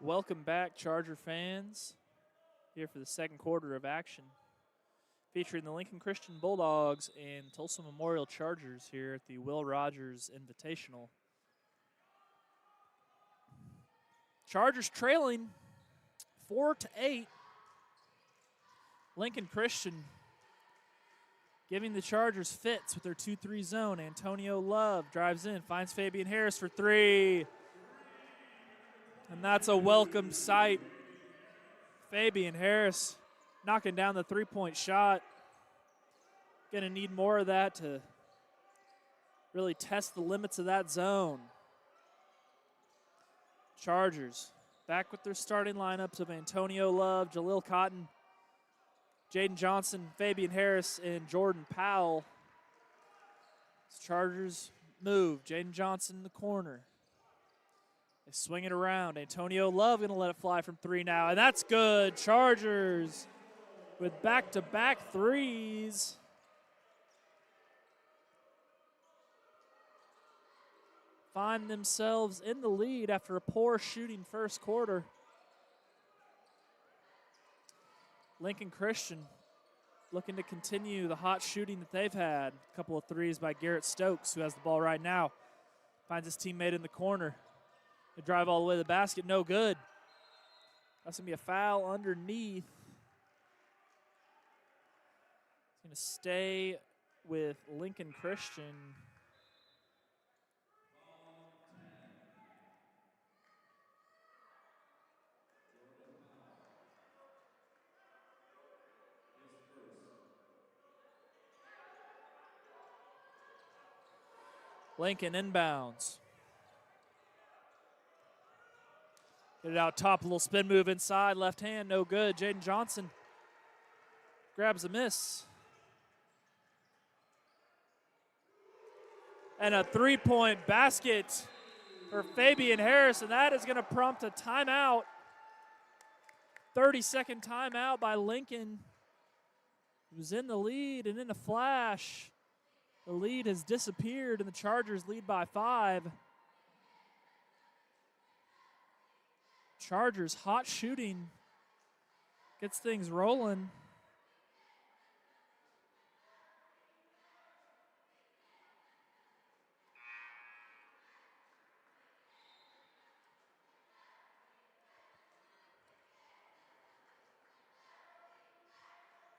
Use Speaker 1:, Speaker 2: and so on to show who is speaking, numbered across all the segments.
Speaker 1: Welcome back, Charger fans, here for the second quarter of action, featuring the Lincoln Christian Bulldogs and Tulsa Memorial Chargers here at the Will Rogers Invitational. Chargers trailing 4-8. Lincoln Christian giving the Chargers fits with their 2-3 zone. Antonio Love drives in, finds Fabian Harris for three. And that's a welcome sight. Fabian Harris knocking down the three-point shot. Going to need more of that to really test the limits of that zone. Chargers back with their starting lineups of Antonio Love, Jaleel Cotton, Jaden Johnson, Fabian Harris, and Jordan Powell. Chargers move. Jaden Johnson in the corner. They swing it around. Antonio Love going to let it fly from three now, and that's good. Chargers with back-to-back threes. Find themselves in the lead after a poor shooting first quarter. Lincoln Christian looking to continue the hot shooting that they've had. A couple of threes by Garrett Stokes, who has the ball right now. Finds his teammate in the corner. They drive all the way to the basket, no good. That's going to be a foul underneath. It's going to stay with Lincoln Christian. Lincoln inbounds. Get it out top, a little spin move inside, left hand, no good. Jaden Johnson grabs a miss. And a three-point basket for Fabian Harris, and that is going to prompt a timeout. 30-second timeout by Lincoln, who's in the lead, and in a flash, the lead has disappeared, and the Chargers lead by 5. Chargers hot shooting gets things rolling.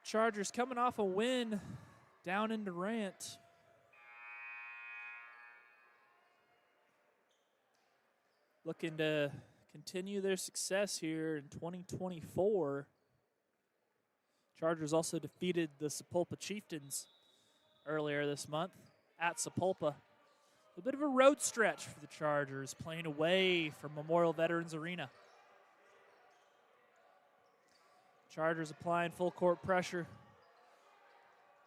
Speaker 1: Chargers coming off a win down in Durant. Looking to continue their success here in 2024. Chargers also defeated the Sapulpa Chieftains earlier this month at Sapulpa. A bit of a road stretch for the Chargers, playing away from Memorial Veterans Arena. Chargers applying full court pressure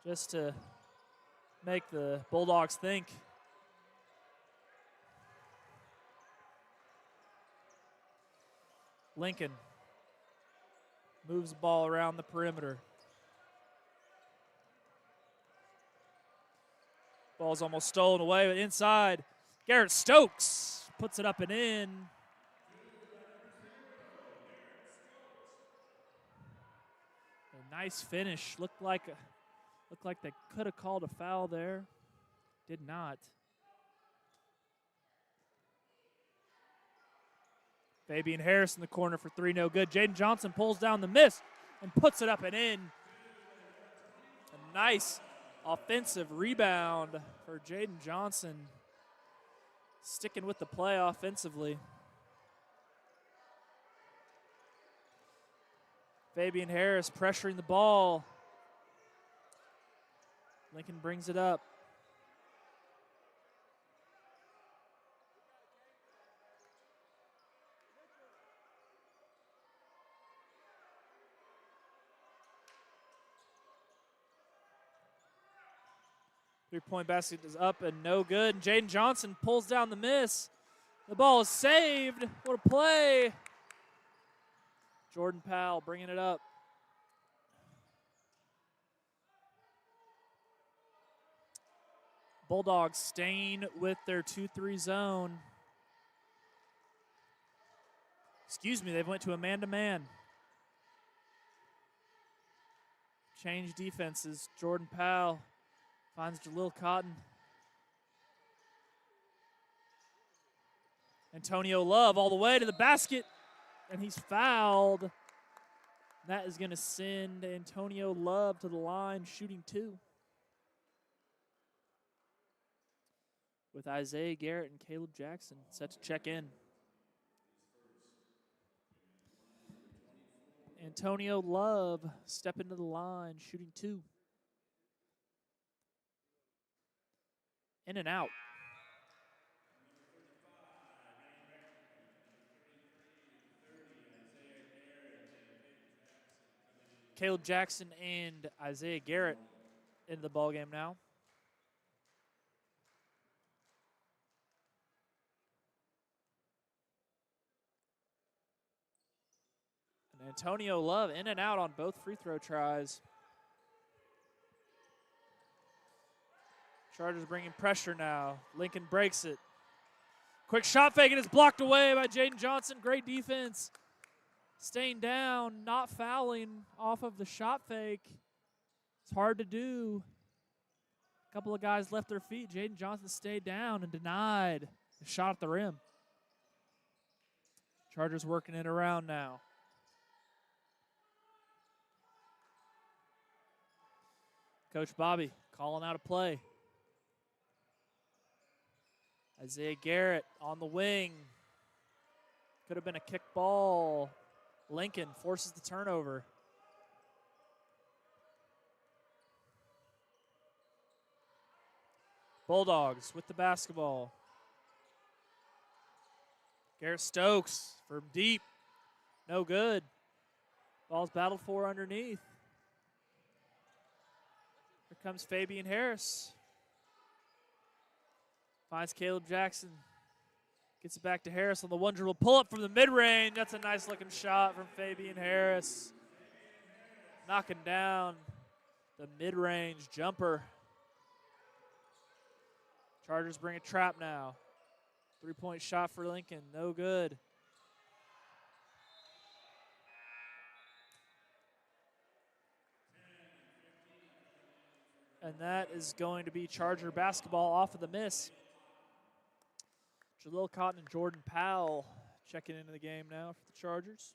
Speaker 1: just to make the Bulldogs think. Lincoln moves the ball around the perimeter. Ball's almost stolen away, but inside, Garrett Stokes puts it up and in. A nice finish. Looked like they could have called a foul there. Did not. Fabian Harris in the corner for three, no good. Jaden Johnson pulls down the miss and puts it up and in. A nice offensive rebound for Jaden Johnson. Sticking with the play offensively. Fabian Harris pressuring the ball. Lincoln brings it up. Three-point basket is up and no good. And Jaden Johnson pulls down the miss. The ball is saved. What a play. Jordan Powell bringing it up. Bulldogs staying with their 2-3 zone. Excuse me, they've went to a man-to-man. Change defenses. Jordan Powell finds Jalil Cotton. Antonio Love all the way to the basket, and he's fouled. That is going to send Antonio Love to the line, shooting 2. With Isaiah Garrett and Caleb Jackson set to check in. Antonio Love step into the line, shooting 2. In and out. Caleb Jackson and Isaiah Garrett into the ballgame now. And Antonio Love in and out on both free throw tries. Chargers bringing pressure now. Lincoln breaks it. Quick shot fake, and it's blocked away by Jaden Johnson. Great defense. Staying down, not fouling off of the shot fake. It's hard to do. A couple of guys left their feet. Jaden Johnson stayed down and denied a shot at the rim. Chargers working it around now. Coach Bobby calling out a play. Isaiah Garrett on the wing. Could have been a kick ball. Lincoln forces the turnover. Bulldogs with the basketball. Garrett Stokes from deep. No good. Ball's battled for underneath. Here comes Fabian Harris. Finds Caleb Jackson. Gets it back to Harris on the one dribble pull-up from the mid-range. That's a nice-looking shot from Fabian Harris. Knocking down the mid-range jumper. Chargers bring a trap now. 3-point shot for Lincoln. No good. And that is going to be Charger basketball off of the miss. Jalil Cotton and Jordan Powell checking into the game now for the Chargers.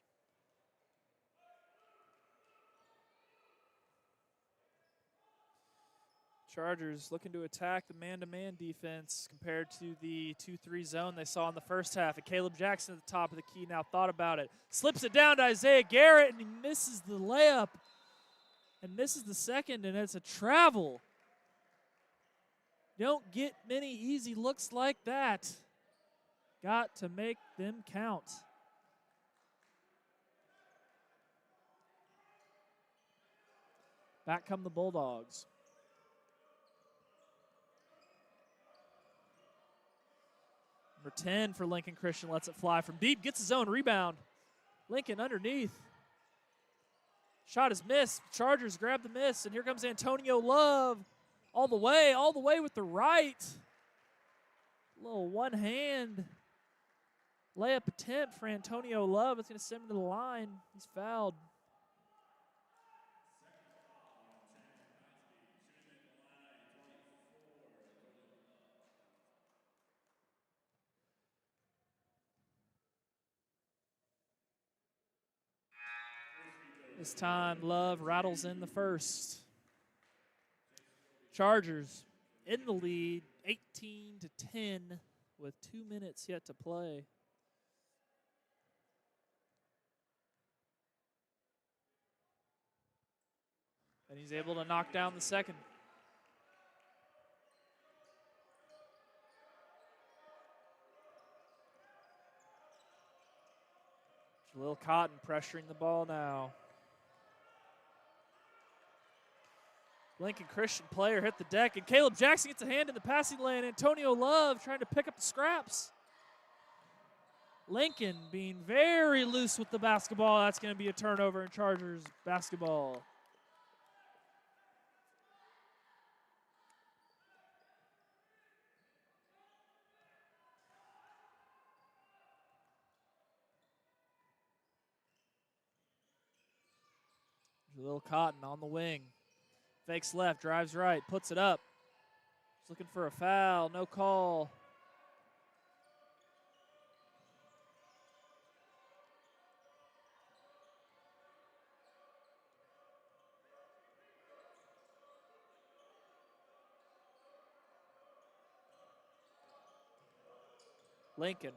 Speaker 1: Chargers looking to attack the man-to-man defense compared to the 2-3 zone they saw in the first half. And Caleb Jackson at the top of the key now thought about it. Slips it down to Isaiah Garrett, and he misses the layup and misses the second, and it's a travel. Don't get many easy looks like that. Got to make them count. Back come the Bulldogs. Number 10 for Lincoln Christian lets it fly from deep, gets his own rebound. Lincoln underneath. Shot is missed. Chargers grab the miss, and here comes Antonio Love all the way with the right. Little one-hand layup attempt for Antonio Love. It's going to send him to the line. He's fouled. This time, Love rattles in the first. Chargers in the lead, 18-10, with 2 minutes yet to play. And he's able to knock down the second. Jalil Cotton pressuring the ball now. Lincoln Christian player hit the deck, and Caleb Jackson gets a hand in the passing lane. Antonio Love trying to pick up the scraps. Lincoln being very loose with the basketball. That's going to be a turnover in Chargers basketball. Jaleel Cotton on the wing. Fakes left, drives right, puts it up. He's looking for a foul, no call. Lincoln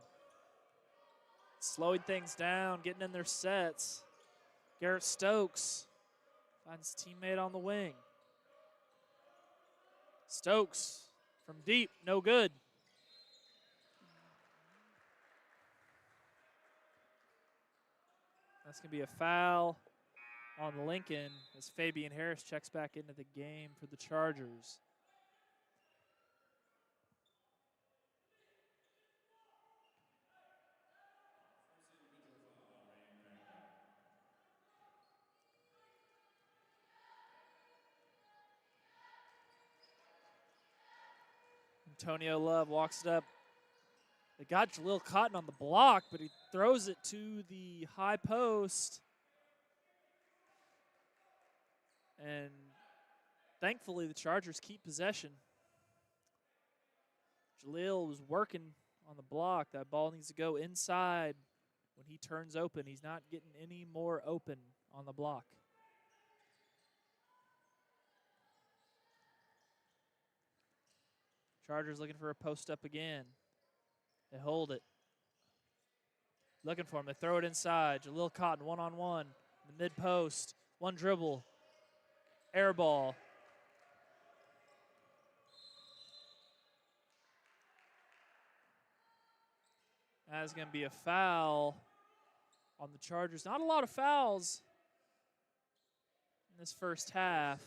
Speaker 1: slowing things down, getting in their sets. Garrett Stokes finds his teammate on the wing. Stokes from deep, no good. That's going to be a foul on Lincoln as Fabian Harris checks back into the game for the Chargers. Antonio Love walks it up. They got Jaleel Cotton on the block, but he throws it to the high post. And thankfully, the Chargers keep possession. Jaleel was working on the block. That ball needs to go inside when he turns open. He's not getting any more open on the block. Chargers looking for a post up again. They hold it. Looking for him. They throw it inside. Jaleel Cotton one-on-one. The mid post. One dribble. Air ball. That is going to be a foul on the Chargers. Not a lot of fouls in this first half.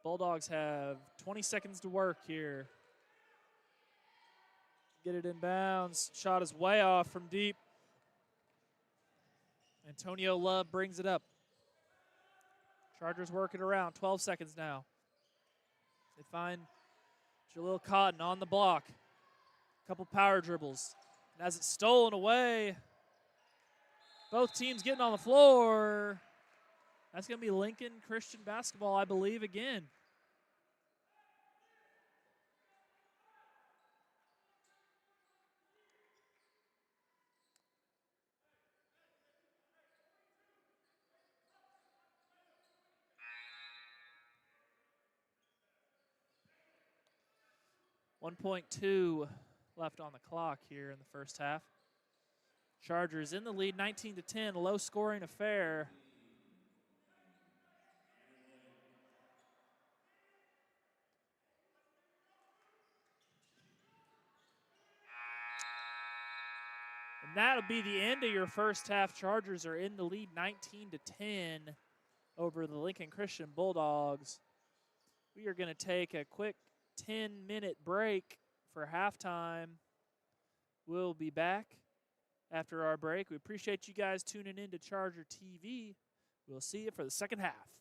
Speaker 1: Bulldogs have 20 seconds to work here. Get it in bounds. Shot is way off from deep. Antonio Love brings it up. Chargers work it around. 12 seconds now. They find Jaleel Cotton on the block. Couple power dribbles. And as it's stolen away, both teams getting on the floor. That's going to be Lincoln Christian basketball, I believe, again. .2 left on the clock here in the first half. Chargers in the lead, 19-10, low-scoring affair. And that'll be the end of your first half. Chargers are in the lead, 19-10 over the Lincoln Christian Bulldogs. We are going to take a quick 10-minute break for halftime. We'll be back after our break. We appreciate you guys tuning in to Charger TV. We'll see you for the second half.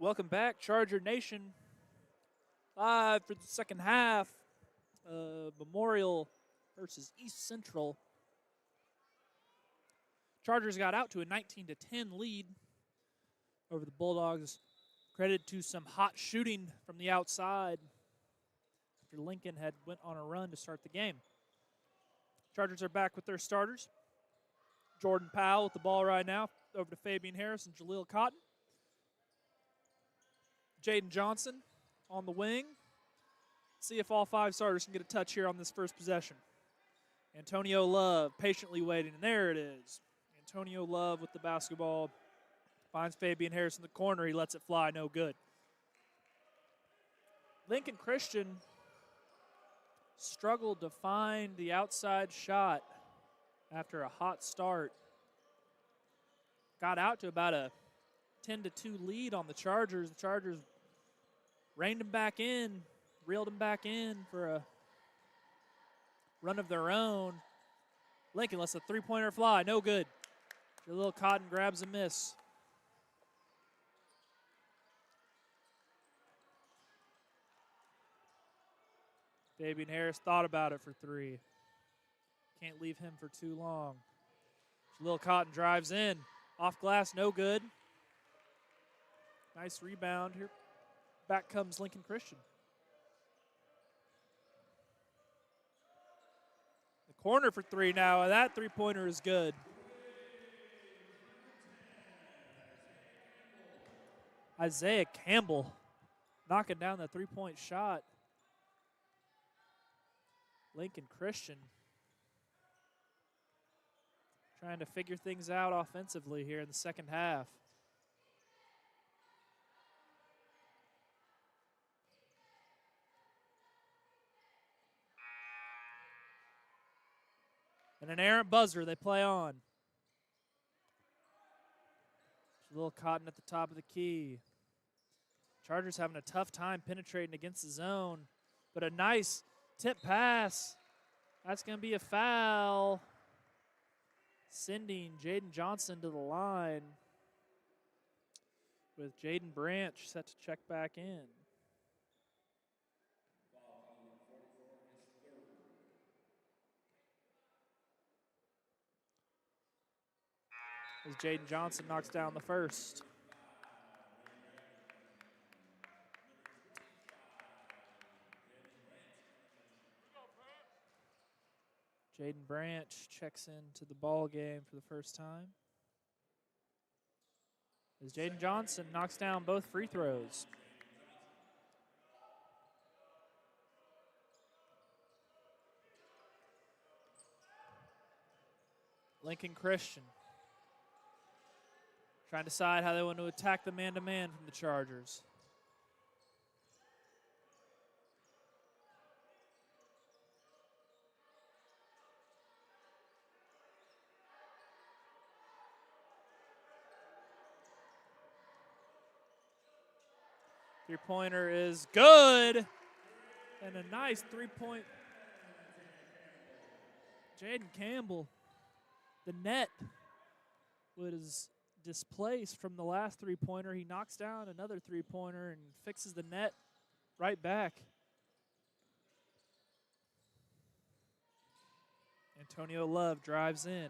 Speaker 1: Welcome back, Charger Nation. Live for the second half of Memorial versus East Central. Chargers got out to a 19-10 lead over the Bulldogs, credited to some hot shooting from the outside after Lincoln had went on a run to start the game. Chargers are back with their starters. Jordan Powell with the ball right now, over to Fabian Harris and Jaleel Cotton. Jaden Johnson on the wing. See if all 5 starters can get a touch here on this first possession. Antonio Love patiently waiting, and there it is. Antonio Love with the basketball. Finds Fabian Harris in the corner. He lets it fly, no good. Lincoln Christian struggled to find the outside shot after a hot start. Got out to about a 10-2 lead on the Chargers. The Chargers reined them back in, reeled them back in for a run of their own. Lincoln lets a three-pointer fly, no good. Jaleel Cotton grabs a miss. Fabian Harris thought about it for 3. Can't leave him for too long. Jaleel Cotton drives in. Off glass, no good. Nice rebound here. Back comes Lincoln Christian. The corner for 3 now. That three-pointer is good. Isaiah Campbell knocking down the three-point shot. Lincoln Christian trying to figure things out offensively here in the second half. And an errant buzzer, they play on. Jaleel Cotton at the top of the key. Chargers having a tough time penetrating against the zone, but a nice tip pass. That's going to be a foul. Sending Jaden Johnson to the line with Jaden Branch set to check back in. As Jaden Johnson knocks down the first. Jaden Branch checks into the ball game for the first time. As Jaden Johnson knocks down both free throws. Lincoln Christian trying to decide how they want to attack the man-to-man from the Chargers. Three-pointer is good. And a nice three-point. Jaden Campbell. The net was displaced from the last three-pointer. He knocks down another three-pointer and fixes the net right back. Antonio Love drives in.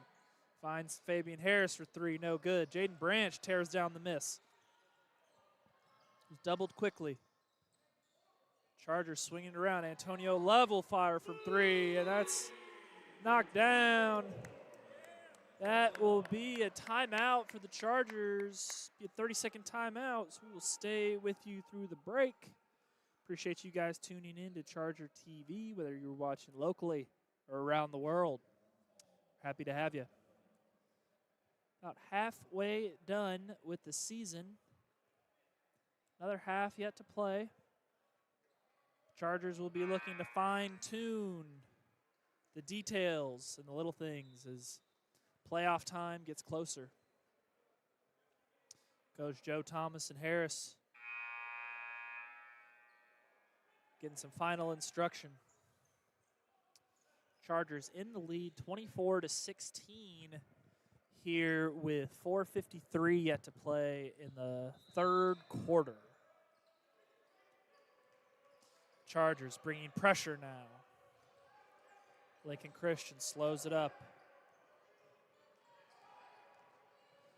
Speaker 1: Finds Fabian Harris for 3, no good. Jaden Branch tears down the miss. Doubled quickly. Chargers swinging around. Antonio Love will fire from 3, and that's knocked down. That will be a timeout for the Chargers. Be a 30-second timeout, so we will stay with you through the break. Appreciate you guys tuning in to Charger TV, whether you're watching locally or around the world. Happy to have you. About halfway done with the season. Another half yet to play. Chargers will be looking to fine-tune the details and the little things as playoff time gets closer. Coach Joe Thomas and Harris getting some final instruction. Chargers in the lead 24-16 here with 4:53 yet to play in the third quarter. Chargers bringing pressure now. Lincoln Christian slows it up.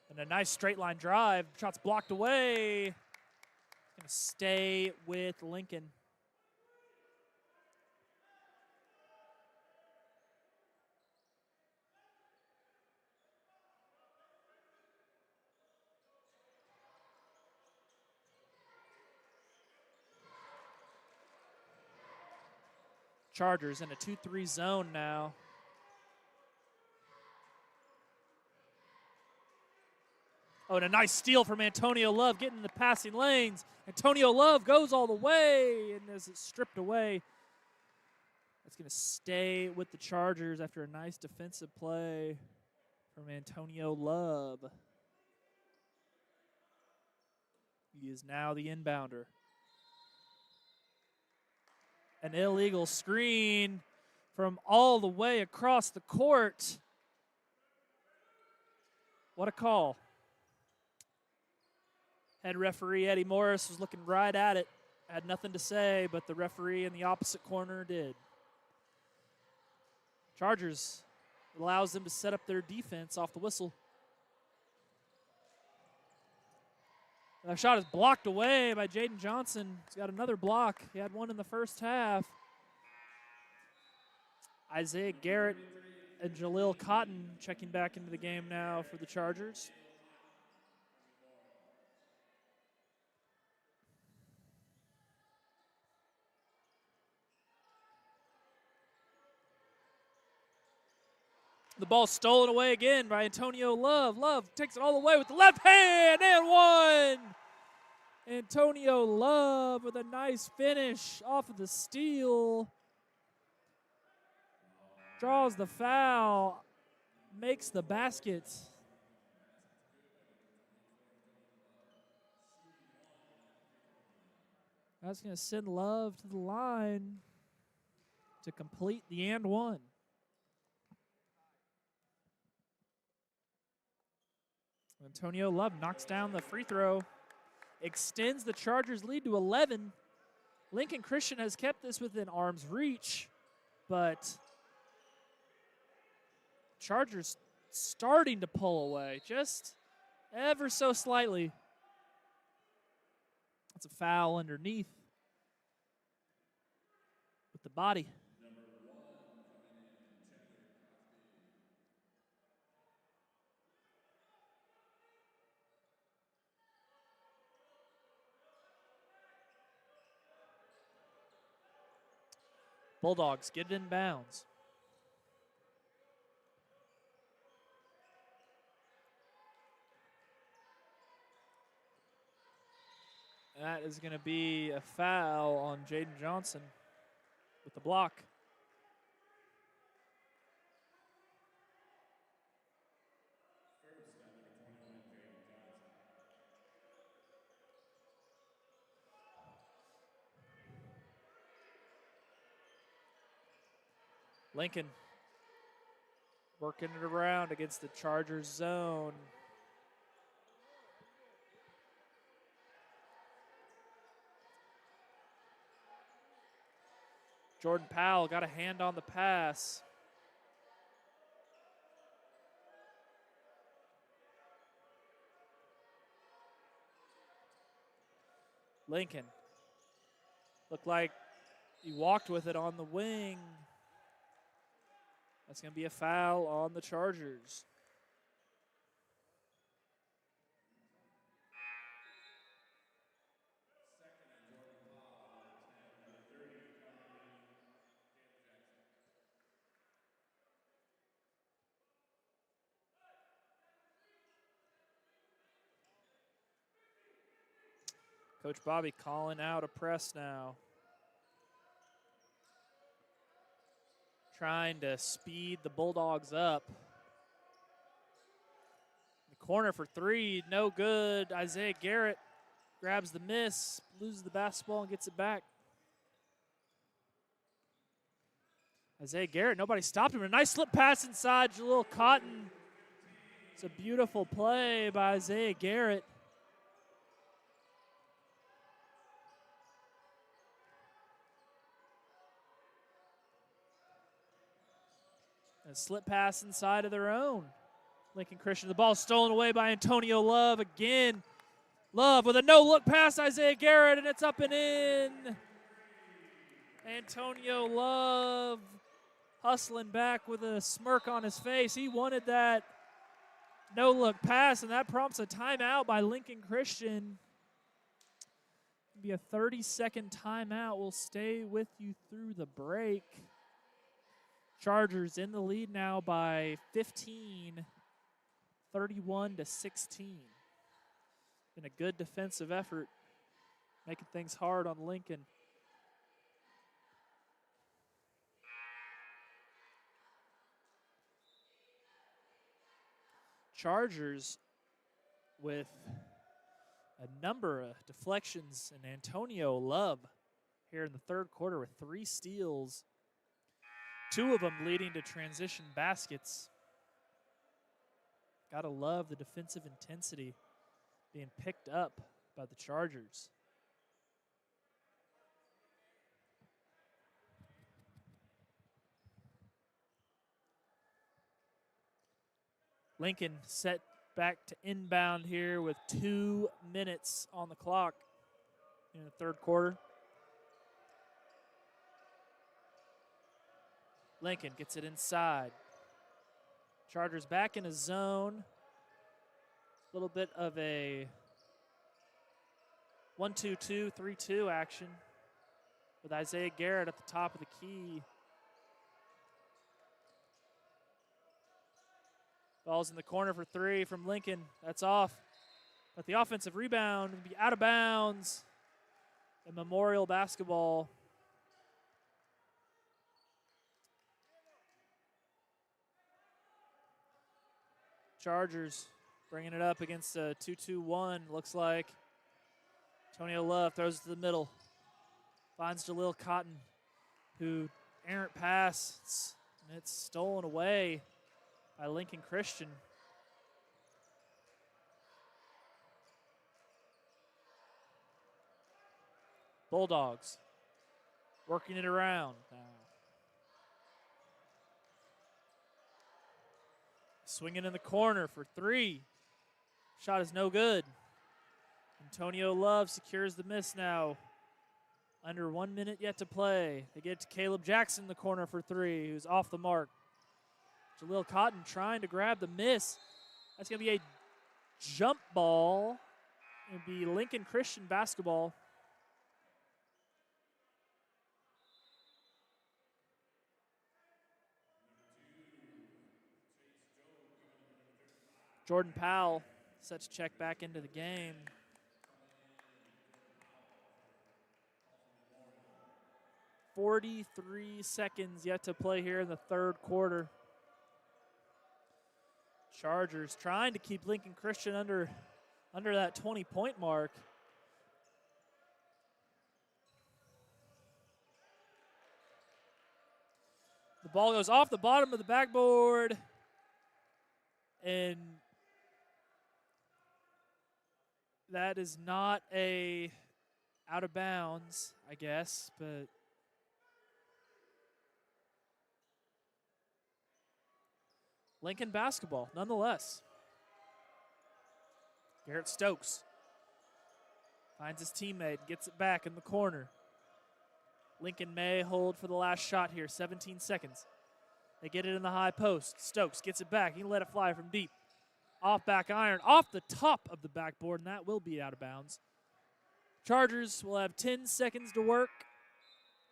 Speaker 1: And a nice straight line drive. Shot's blocked away. Going to stay with Lincoln. Chargers in a 2-3 zone now. Oh, and a nice steal from Antonio Love getting in the passing lanes. Antonio Love goes all the way, and as it's stripped away, it's going to stay with the Chargers after a nice defensive play from Antonio Love. He is now the inbounder. An illegal screen from all the way across the court. What a call. Head referee Eddie Morris was looking right at it. Had nothing to say, but the referee in the opposite corner did. Chargers allows them to set up their defense off the whistle. That shot is blocked away by Jaden Johnson. He's got another block. He had one in the first half. Isaiah Garrett and Jaleel Cotton checking back into the game now for the Chargers. The ball stolen away again by Antonio Love. Love takes it all the way with the left hand and one. Antonio Love with a nice finish off of the steal. Draws the foul, makes the basket. That's going to send Love to the line to complete the and one. Antonio Love knocks down the free throw, extends the Chargers' lead to 11. Lincoln Christian has kept this within arm's reach, but Chargers starting to pull away, just ever so slightly. That's a foul underneath with the body. Bulldogs get it in bounds. That is going to be a foul on Jaden Johnson with the block. Lincoln working it around against the Chargers zone. Jordan Powell got a hand on the pass. Lincoln looked like he walked with it on the wing. That's going to be a foul on the Chargers. Coach Bobby calling out a press now. Trying to speed the Bulldogs up. The corner for three, no good. Isaiah Garrett grabs the miss, loses the basketball, and gets it back. Isaiah Garrett, nobody stopped him. A nice slip pass inside. Jaleel Cotton It's a beautiful play by Isaiah Garrett. A slip pass inside of their own. Lincoln Christian, the ball stolen away by Antonio Love again. Love with a no-look pass, Isaiah Garrett, and it's up and in. Antonio Love hustling back with a smirk on his face. He wanted that no-look pass, and that prompts a timeout by Lincoln Christian. It'll be a 30-second timeout. We'll stay with you through the break. Chargers in the lead now by 15, 31-16. Been a good defensive effort, making things hard on Lincoln. Chargers with a number of deflections, and Antonio Love here in the third quarter with 3 steals, 2 of them leading to transition baskets. Gotta love the defensive intensity being picked up by the Chargers. Lincoln set back to inbound here with 2 minutes on the clock in the third quarter. Lincoln gets it inside. Chargers back in a zone. A little bit of a 1-2-2, 3-2 action with Isaiah Garrett at the top of the key. Ball's in the corner for 3 from Lincoln. That's off. But the offensive rebound will be out of bounds. And Memorial basketball. Chargers bringing it up against a 2-2-1, looks like. Antonio Love throws it to the middle. Finds Jaleel Cotton, who errant pass. And it's stolen away by Lincoln Christian. Bulldogs working it around now. Swinging in the corner for 3. Shot is no good. Antonio Love secures the miss now. Under 1 minute yet to play. They get to Caleb Jackson in the corner for 3, who's off the mark. Jaleel Cotton trying to grab the miss. That's going to be a jump ball. It'll be Lincoln Christian basketball. Jordan Powell set to check back into the game. .43 seconds yet to play here in the third quarter. Chargers trying to keep Lincoln Christian under that 20-point mark. The ball goes off the bottom of the backboard, and that is not a out of bounds, I guess, but Lincoln basketball, nonetheless. Garrett Stokes finds his teammate, gets it back in the corner. Lincoln may hold for the last shot here, 17 seconds. They get it in the high post. Stokes gets it back. He can let it fly from deep. Off back iron, off the top of the backboard, and that will be out of bounds. Chargers will have 10 seconds to work.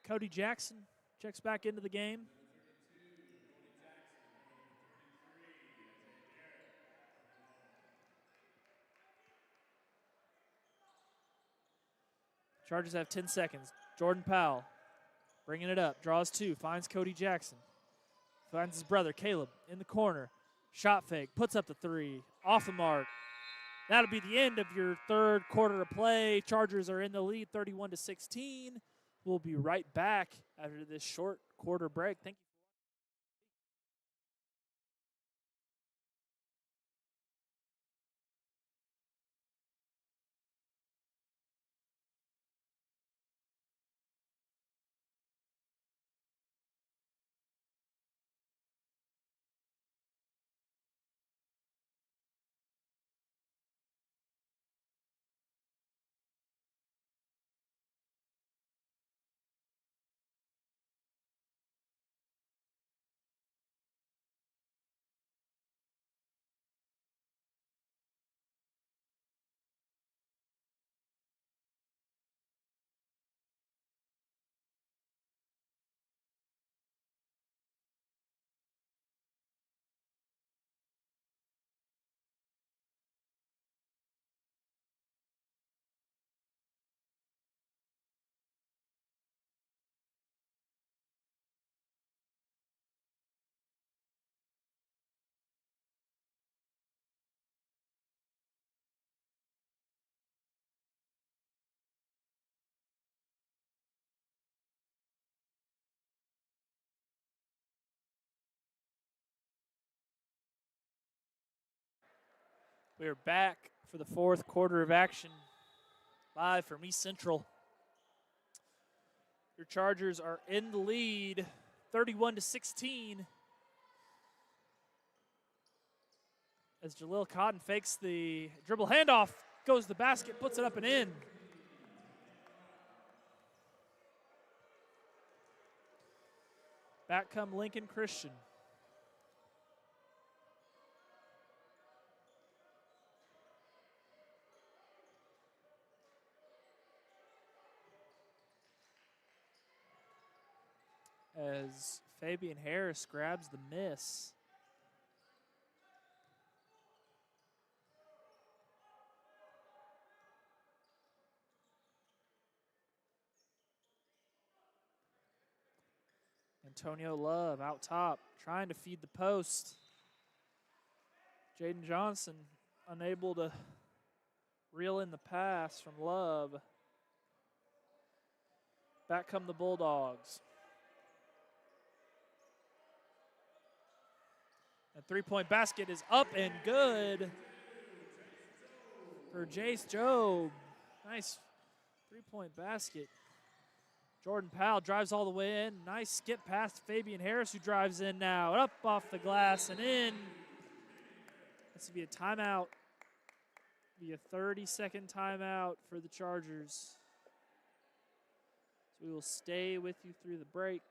Speaker 1: Cody Jackson checks back into the game. Chargers have 10 seconds. Jordan Powell bringing it up, draws 2, finds Cody Jackson. Finds his brother, Caleb, in the corner. Shot fake, puts up the 3, off the mark. That'll be the end of your third quarter of play. Chargers are in the lead 31-16. We'll be right back after this short quarter break. Thank you. We are back for the fourth quarter of action, live from East Central. Your Chargers are in the lead, 31-16. As Jalil Cotton fakes the dribble handoff, goes to the basket, puts it up and in. Back come Lincoln Christian. As Fabian Harris grabs the miss. Antonio Love out top, trying to feed the post. Jaden Johnson unable to reel in the pass from Love. Back come the Bulldogs. A three-point basket is up and good for Jace Jobe. Nice three-point basket. Jordan Powell drives all the way in. Nice skip past Fabian Harris, who drives in now. Up off the glass and in. This will be a timeout. Be a 30-second timeout for the Chargers. So we will stay with you through the break.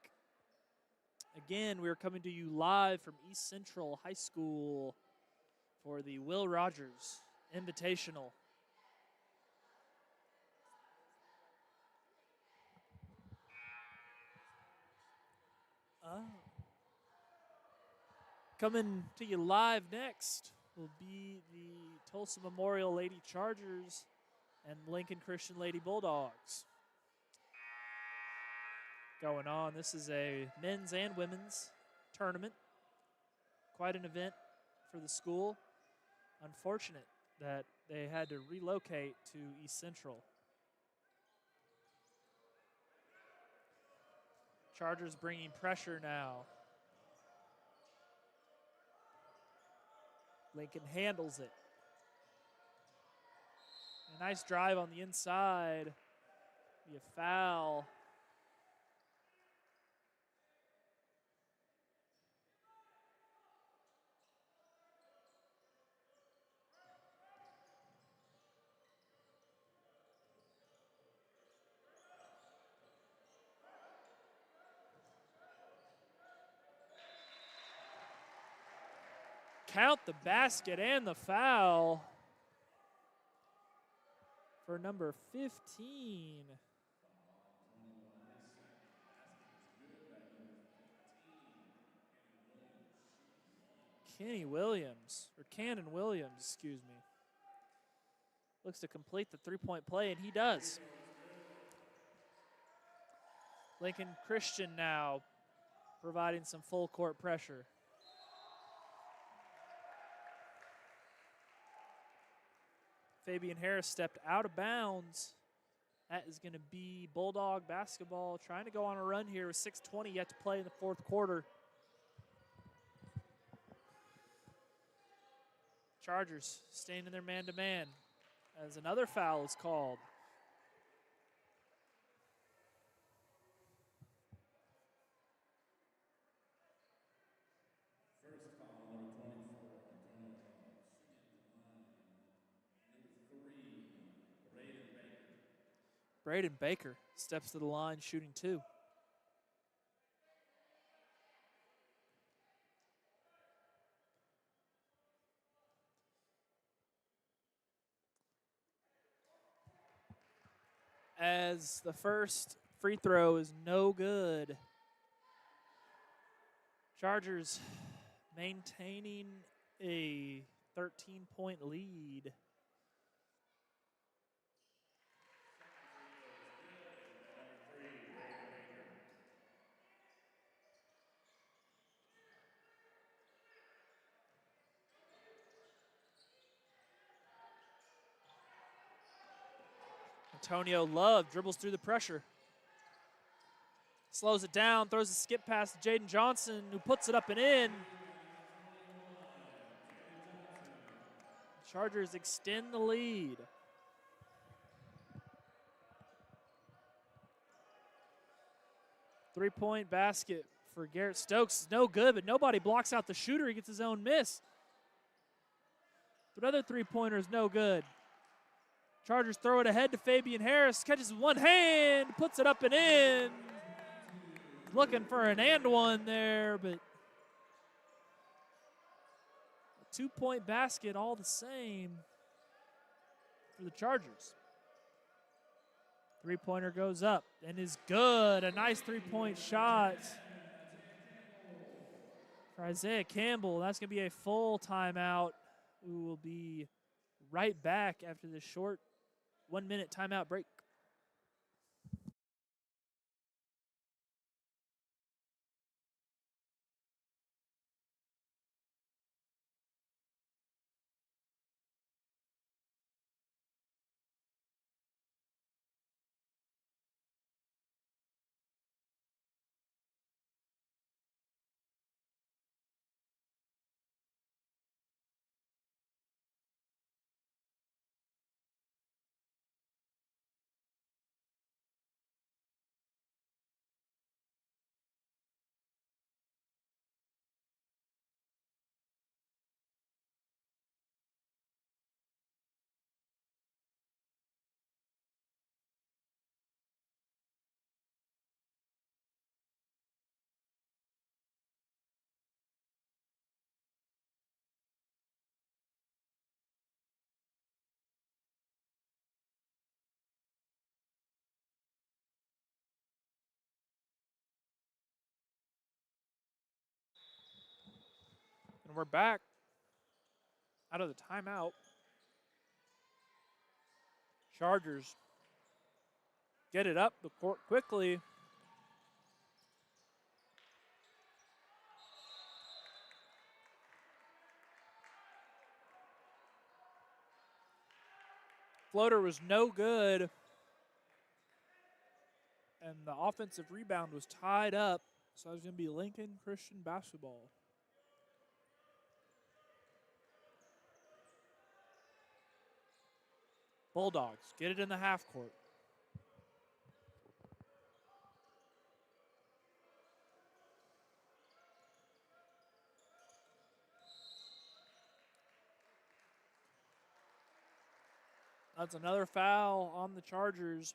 Speaker 1: Again, we are coming to you live from East Central High School for the Will Rogers Invitational. Coming to you live next will be the Tulsa Memorial Lady Chargers and Lincoln Christian Lady Bulldogs. Going on, this is a men's and women's tournament. Quite an event for the school. Unfortunate that they had to relocate to East Central. Chargers bringing pressure now. Lincoln handles it. A nice drive on the inside. Be a foul. Count the basket and the foul for number 15. Cannon Williams, excuse me. Looks to complete the three-point play, and he does. Lincoln Christian now providing some full court pressure. Fabian Harris stepped out of bounds. That is going to be Bulldog basketball trying to go on a run here with 6:20 yet to play in the fourth quarter. Chargers staying in their man-to-man as another foul is called. Braden Baker steps to the line shooting two. As the first free throw is no good. Chargers maintaining a 13-point lead. Antonio Love dribbles through the pressure. Slows it down, throws a skip pass to Jaden Johnson, who puts it up and in. Chargers extend the lead. Three-point basket for Garrett Stokes. No good, but nobody blocks out the shooter. He gets his own miss. Another three-pointer is no good. Chargers throw it ahead to Fabian Harris. Catches with one hand, puts it up and in. Looking for an and one there, but a two-point basket all the same for the Chargers. Three-pointer goes up and is good. A nice three-point shot for Isaiah Campbell. That's going to be a full timeout. We will be right back after this short 1-minute timeout break. And we're back out of the timeout. Chargers get it up the court quickly. Floater was no good. And the offensive rebound was tied up. So it's going to be Lincoln Christian basketball. Bulldogs get it in the half court. That's another foul on the Chargers.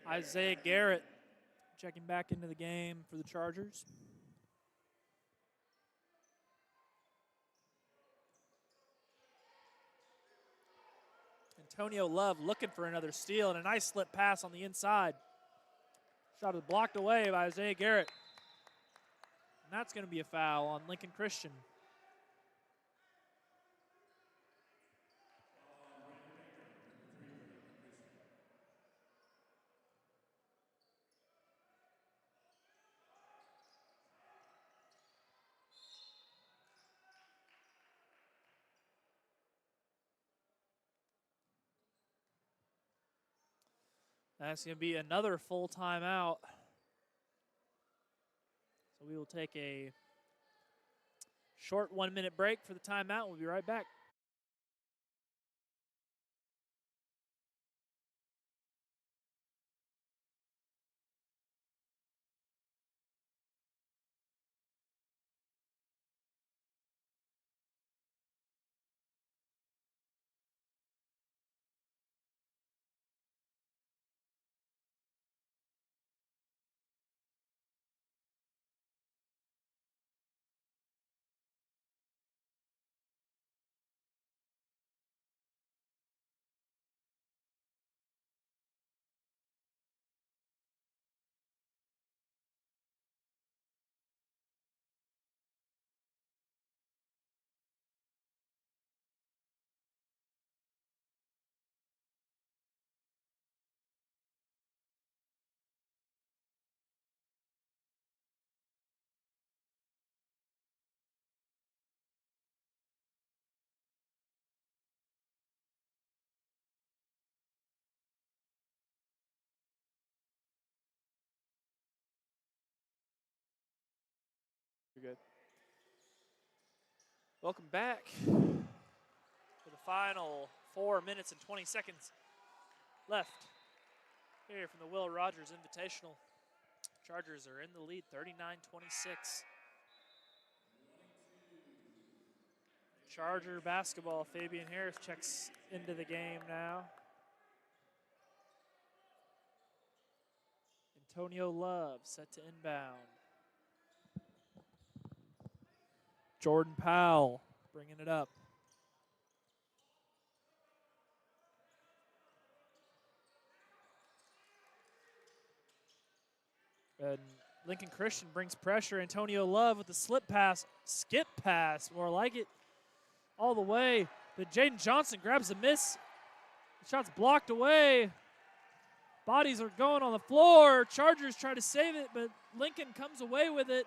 Speaker 1: Isaiah Garrett checking back into the game for the Chargers. Antonio Love looking for another steal and a nice slip pass on the inside. Shot is blocked away by Isaiah Garrett. And that's going to be a foul on Lincoln Christian. That's going to be another full timeout. So we will take a short 1-minute break for the timeout. We'll be right back. Welcome back for the final 4 minutes and 20 seconds left here from the Will Rogers Invitational. Chargers are in the lead, 39-26. Charger basketball. Fabian Harris checks into the game now. Antonio Love set to inbound. Jordan Powell bringing it up. And Lincoln Christian brings pressure. Antonio Love with the skip pass, more like it, all the way. But Jaden Johnson grabs a miss. The shot's blocked away. Bodies are going on the floor. Chargers try to save it, but Lincoln comes away with it.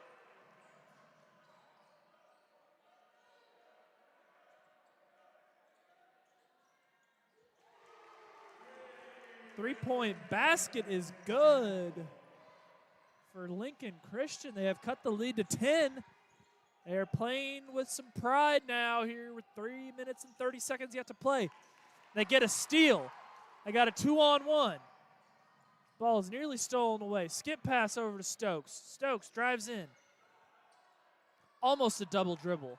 Speaker 1: Three-point basket is good for Lincoln Christian. They have cut the lead to 10. They are playing with some pride now here with 3 minutes and 30 seconds yet to play. They get a steal. They got a 2-on-1. Ball is nearly stolen away. Skip pass over to Stokes. Stokes drives in. Almost a double dribble.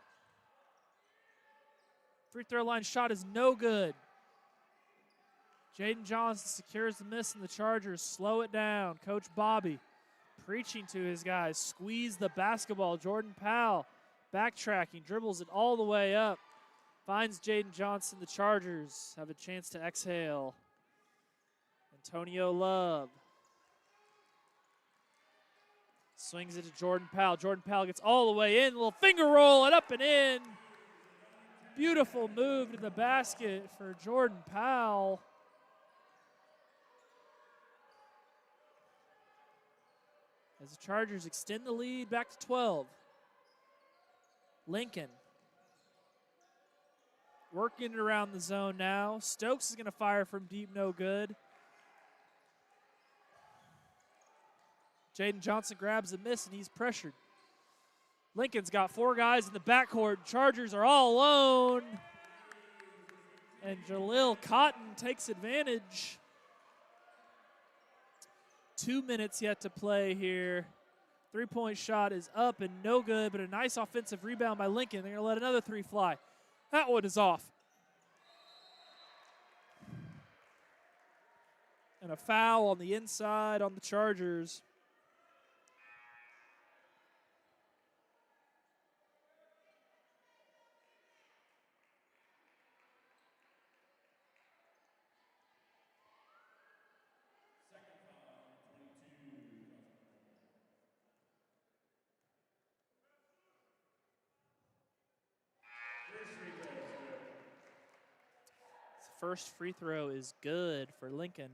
Speaker 1: Free throw line shot is no good. Jaden Johnson secures the miss, and the Chargers slow it down. Coach Bobby preaching to his guys. Squeeze the basketball. Jordan Powell backtracking, dribbles it all the way up. Finds Jaden Johnson. The Chargers have a chance to exhale. Antonio Love swings it to Jordan Powell. Jordan Powell gets all the way in. A little finger roll and up and in. Beautiful move to the basket for Jordan Powell. As the Chargers extend the lead back to 12. Lincoln working it around the zone now. Stokes is going to fire from deep, no good. Jaden Johnson grabs a miss, and he's pressured. Lincoln's got 4 guys in the backcourt. Chargers are all alone. And Jalil Cotton takes advantage. 2 minutes yet to play here. Three-point shot is up and no good, but a nice offensive rebound by Lincoln. They're going to let another 3 fly. That one is off. And a foul on the inside on the Chargers. First free throw is good for Lincoln.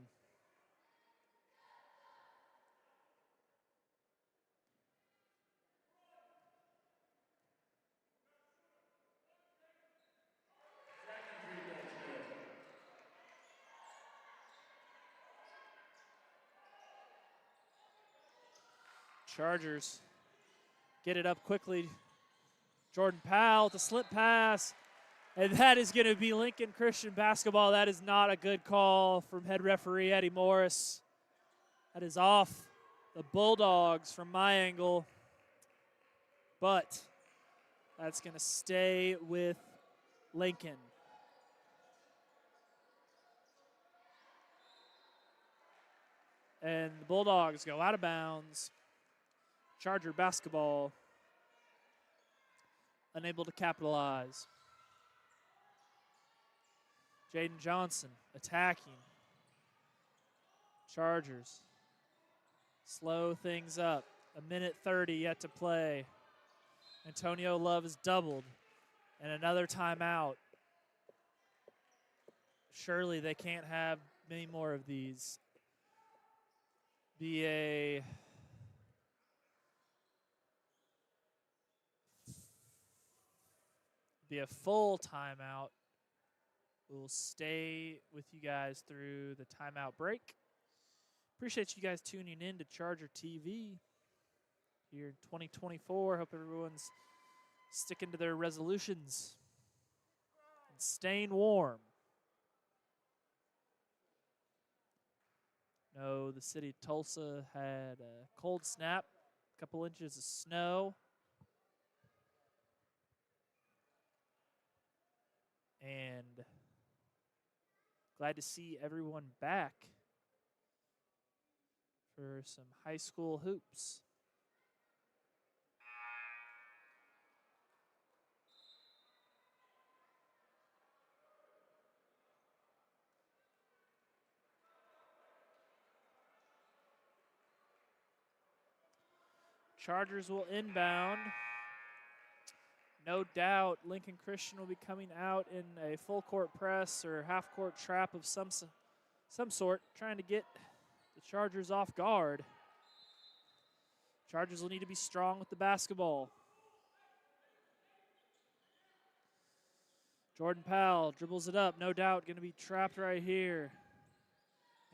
Speaker 1: Chargers get it up quickly. Jordan Powell with a slip pass. And that is going to be Lincoln Christian basketball. That is not a good call from head referee Eddie Morris. That is off the Bulldogs from my angle. But that's going to stay with Lincoln. And the Bulldogs go out of bounds. Charger basketball unable to capitalize. Jaden Johnson attacking. Chargers slow things up. 1:30 yet to play. Antonio Love is doubled. And another timeout. Surely they can't have many more of these. Be a full timeout. We'll stay with you guys through the timeout break. Appreciate you guys tuning in to Charger TV here in 2024. Hope everyone's sticking to their resolutions and staying warm. No, the city of Tulsa had a cold snap, a couple inches of snow. And glad to see everyone back for some high school hoops. Chargers will inbound. No doubt Lincoln Christian will be coming out in a full court press or half court trap of some sort, trying to get the Chargers off guard. Chargers will need to be strong with the basketball. Jordan Powell dribbles it up, no doubt going to be trapped right here.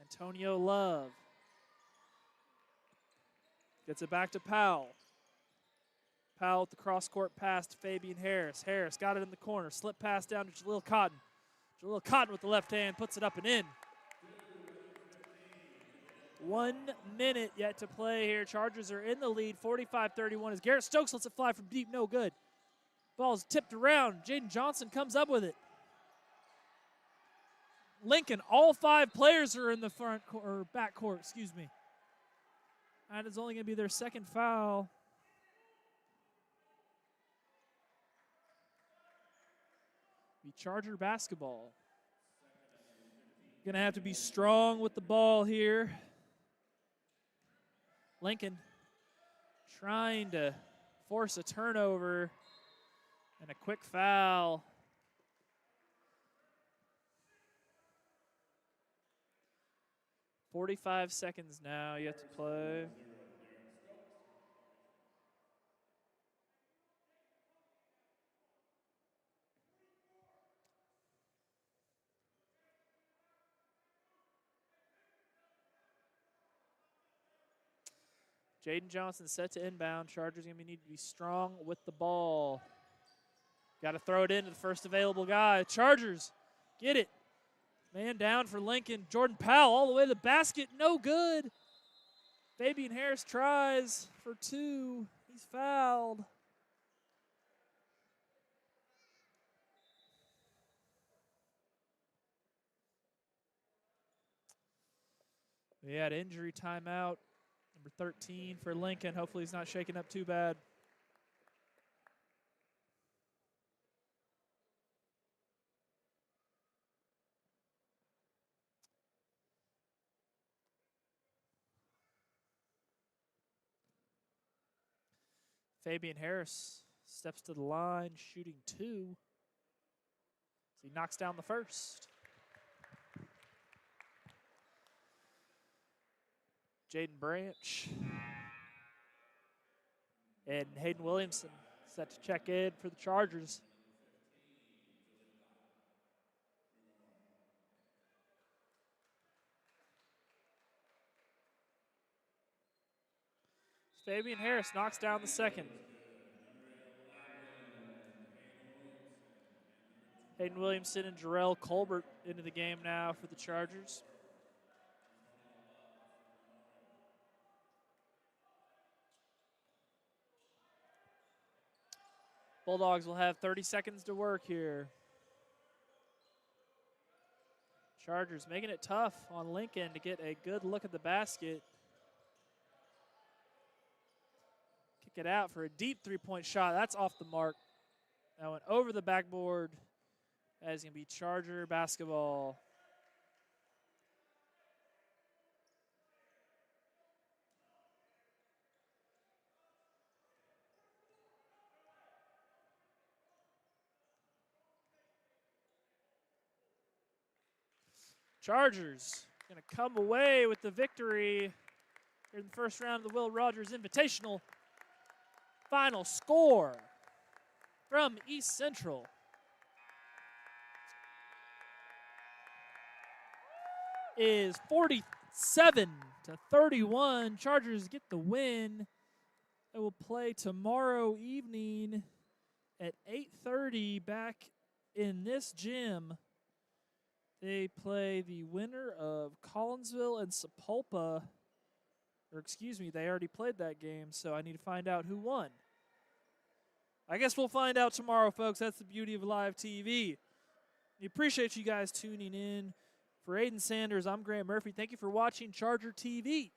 Speaker 1: Antonio Love gets it back to Powell. Powell with the cross-court pass to Fabian Harris. Harris got it in the corner. Slip pass down to Jaleel Cotton. Jaleel Cotton with the left hand puts it up and in. 1 minute yet to play here. Chargers are in the lead, 45-31 as Garrett Stokes lets it fly from deep, no good. Ball's tipped around. Jaden Johnson comes up with it. Lincoln, all 5 players are in the front or back court, excuse me. That is only going to be their second foul. Be Charger basketball. Going to have to be strong with the ball here. Lincoln trying to force a turnover and a quick foul. "45 seconds now yet to play. Jaden Johnson set to inbound. Chargers going to need to be strong with the ball. Got to throw it into the first available guy. Chargers get it. Man down for Lincoln. Jordan Powell all the way to the basket. No good. Fabian Harris tries for 2. He's fouled. We had injury timeout. Number 13 for Lincoln. Hopefully he's not shaking up too bad. Fabian Harris steps to the line, shooting 2. He knocks down the first. Jaden Branch and Hayden Williamson set to check in for the Chargers. Fabian Harris knocks down the second. Hayden Williamson and Jarrell Colbert into the game now for the Chargers. Bulldogs will have 30 seconds to work here. Chargers making it tough on Lincoln to get a good look at the basket. Kick it out for a deep three-point shot. That's off the mark. That went over the backboard. That is going to be Charger basketball. Chargers going to come away with the victory here in the first round of the Will Rogers Invitational. Final score from East Central is 47-31. Chargers get the win. They will play tomorrow evening at 8:30 back in this gym, they play the winner of Collinsville and Sapulpa. Or excuse me, they already played that game, so I need to find out who won. I guess we'll find out tomorrow, folks. That's the beauty of live TV. We appreciate you guys tuning in. For Aiden Sanders, I'm Grant Murphy. Thank you for watching Charger TV.